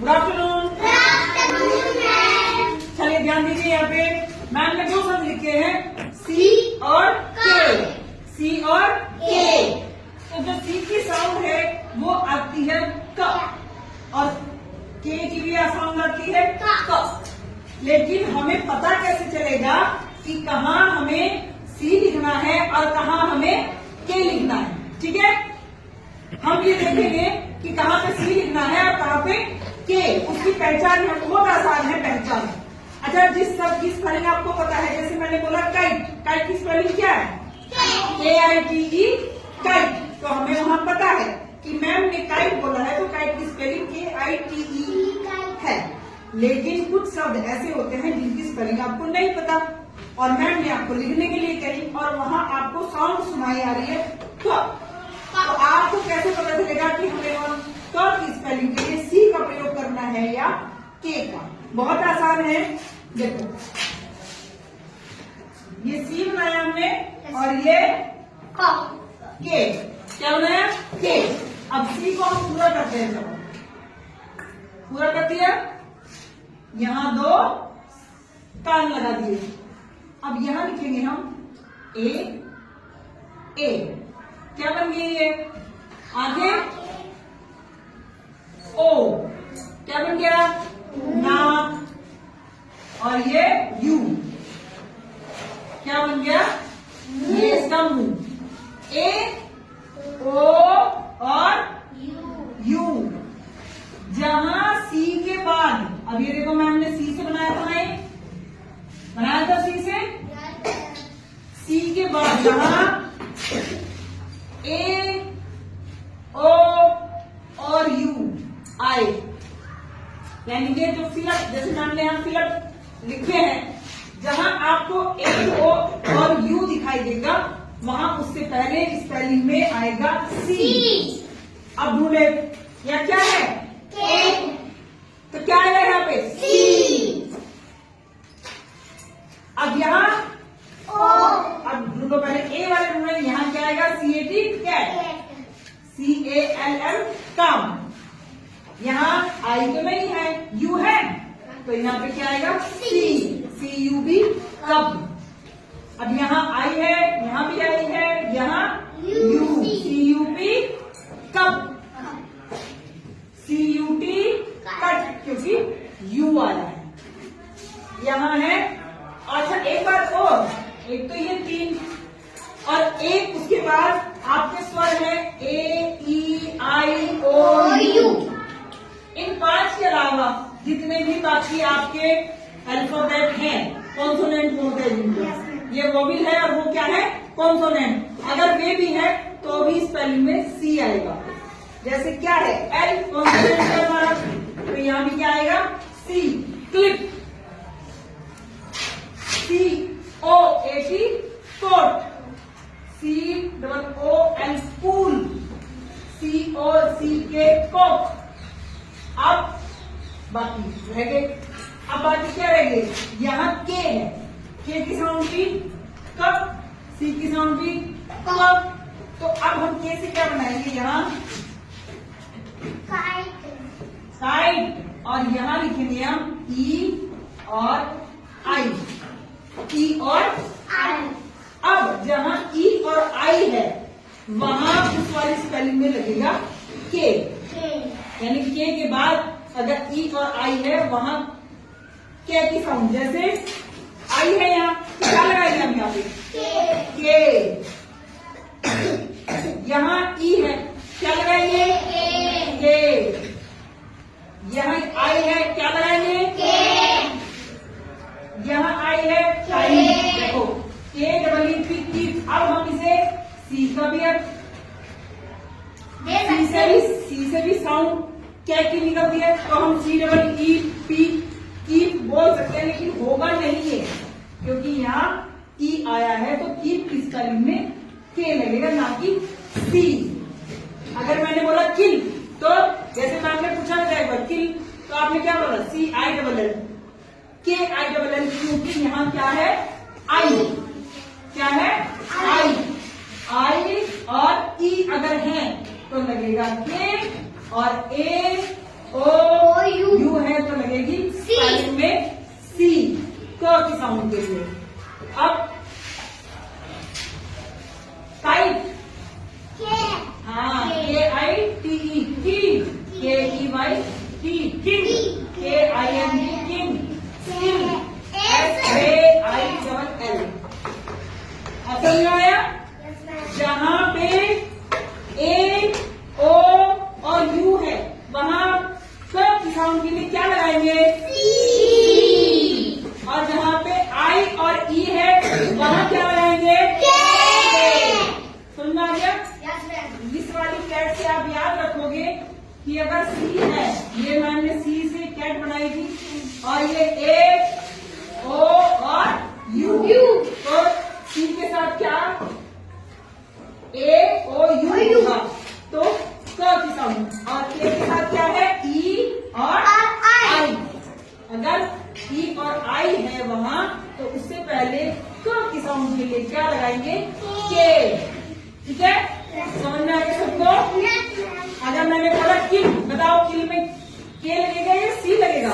Good afternoon. चलिए ध्यान दीजिए, यहाँ पे मैम ने दो शब्द लिखे हैं, सी और के। सी और के, तो जो सी की साउंड है वो आती है क, और के की भी साउंड आती है क। लेकिन हमें पता कैसे चलेगा कि कहाँ हमें सी लिखना है और कहाँ हमें के लिखना है? ठीक है, हम ये देखेंगे कि कहाँ पे सी लिखना है और कहाँ पे के। उसकी पहचान बहुत आसान है पहचान। अच्छा, जिस शब्द की स्पेलिंग आपको पता है, जैसे मैंने बोला काइट, काइट की स्पेलिंग क्या है? KITE, kite. तो हमें वहां पता है कि मैम ने काइट बोला है, तो काइट की स्पेलिंग KITE है। लेकिन कुछ शब्द ऐसे होते हैं जिनकी स्पेलिंग आपको नहीं पता, और मैम ने आपको लिखने के लिए कही, और वहां आपको साउंड सुनाई आ रही है क। तो आपको कैसे पता चलेगा कि हमें वहां क की स्पेलिंग के लिए सी का प्रयोग करना है या के का? बहुत आसान है। देखो, ये सी बनाया हमने और ये के। क्या बनाया? के। अब सी को हम पूरा करते हैं। चलो पूरा कर दिया, यहाँ दो कान लगा दिए। अब यहां लिखेंगे हम ए। ए क्या बन गई? ये आगे ओ क्या बन गया? नाक। और ये यू क्या बन गया? ये इसका मुंह। ए ओ और यू। जहां सी के बाद, अब ये देखो मैम ने सी से बनाया था ना, बनाया था सी से। सी के बाद जहां ए ओ और यू आए, यानी कि जो फिलअप, जैसे मैम ने यहाँ फिलअप लिखे हैं, जहां आपको ए ओ और यू दिखाई देगा, वहां उससे पहले स्पेलिंग में आएगा सी। अब ढूंढे, यह क्या है? के। तो क्या आएगा यहाँ पे? सी। अब यहाँ ओ। अब ढूंढो, पहले ए वाले ढूंढे, यहाँ क्या आएगा? CAT, cat. CALM, काम। यहाँ आई तो नहीं है, यू है, तो यहाँ पे क्या आएगा? सी। CUB, कब। अब यहाँ आई है, यहाँ भी आई है, यहाँ यू। CUP, कब। CUT, कट, क्योंकि यू आया है। यहाँ है। अच्छा, एक बात और, एक तो ये तीन, और एक उसके बाद आपके स्वर है AEIOU। इन पांच के अलावा जितने भी बाकी आपके अल्फाबेट हैं, कॉन्सोनेंट बोलते हैं जिनको, ये वोवेल है और वो क्या है? कॉन्सोनेंट। अगर वे भी है तो भी स्पेलिंग में सी आएगा। जैसे क्या है? एल, कॉन्सोनेंट है हमारा, तो यहाँ भी क्या आएगा? C. Clip. COAT, coat. COOL, cool. COCK, cock. अब बाकी रह गए। अब बाकी क्या रह गए? यहाँ के है, के की साउंड की कब, सी की साउंड की कब। तो अब हम के से क्या बनाएंगे? यहाँ काइट, और यहाँ लिखेंगे हम ई और आई। ई और आई। अब जहां ई और आई है, वहां उस वाली स्पेलिंग में लगेगा के। यानी के के बाद अगर ई और आई है, वहां के की साउंड, जैसे आई है यहाँ, क्या लगाएंगे हम यहाँ पे? के। यहाँ ई है, क्या लगाएंगे? के। यहाँ आई है, क्या लगाएंगे? के। यहाँ आई है, आई। देखो, KEE। अब हम इसे सी का भी, अब सी से भी साउंड क्या की निकलती है, तो हम CEEP कीप बोल सकते हैं, लेकिन होगा नहीं है, क्योंकि यहाँ ई आया है, तो कीप की स्पेलिंग में के लगेगा, ना कि सी। अगर मैंने बोला किल, तो जैसे मैम ने पूछा था एक बार किल, तो आपने क्या बोला? CILL, KILL, क्योंकि यहाँ क्या है? आई। क्या है? आई। आई और ई अगर है तो लगेगा के, और ए ओ साउंड के लिए। अब काइट, हाँ KITE, king, KEYT, king, KING, king, SIL, SAILL। अब समझ में आया? जहां पे A, O और U है वहां क की साउंड के लिए क्या लगाएंगे? और जहां पे I और E है वहां क्या लगाएंगे? समझ में आ गया? इस वाली कैट से आप याद रखोगे कि अगर C है, ये मैंने C से कैट बनाई थी और ये A, O और U, तो C के साथ क्या? A, O, U होगा, तो क की साउंड। और K के साथ क्या है? E और I। अगर E और I है वहां तो उससे पहले क की साउंड के लिए क्या लगाएंगे? K। ठीक है, समझ में आ गया सबको? अगर मैंने बोला किल, बताओ किल में K लगेगा या C लगेगा?